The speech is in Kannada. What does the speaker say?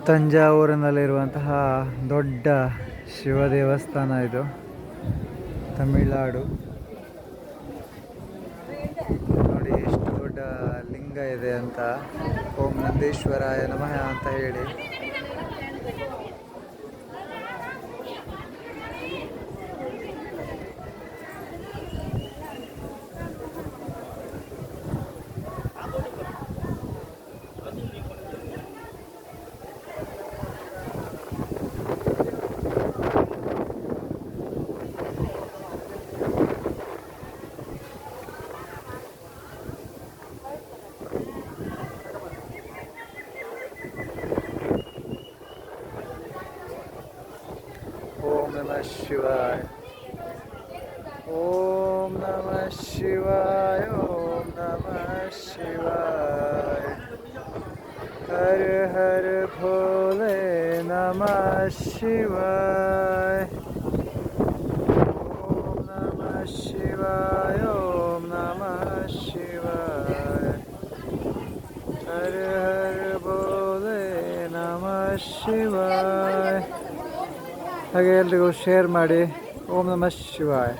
ತಂಜಾವೂರಿನಲ್ಲಿರುವಂತಹ ದೊಡ್ಡ ಶಿವ ದೇವಸ್ಥಾನ ಇದು, ತಮಿಳುನಾಡು. ನೋಡಿ ಎಷ್ಟು ದೊಡ್ಡ ಲಿಂಗ ಇದೆ ಅಂತ. ಓಂ ನಂದೀಶ್ವರಾಯ ನಮಃ ಅಂತ ಹೇಳಿ. ಓಂ ನಮಃ ಶಿವಾಯ, ಓಂ ನಮಃ ಶಿವಾಯ, ಓಂ ನಮಃ ಶಿವಾಯ. ಹರ ಹರ ಭೋಲೆ ನಮಃ ಶಿವಾಯ. ಓಂ ನಮಃ ಶಿವಾಯ, ಓಂ ನಮಃ ಶಿವಾಯ. ಹರ ಹರ ಭೋಲೆ ನಮಃ ಶಿವಾಯ. ಹಾಗೆ ಎಲ್ರಿಗೂ ಶೇರ್ ಮಾಡಿ. ಓಂ ನಮಃ ಶಿವಾಯ.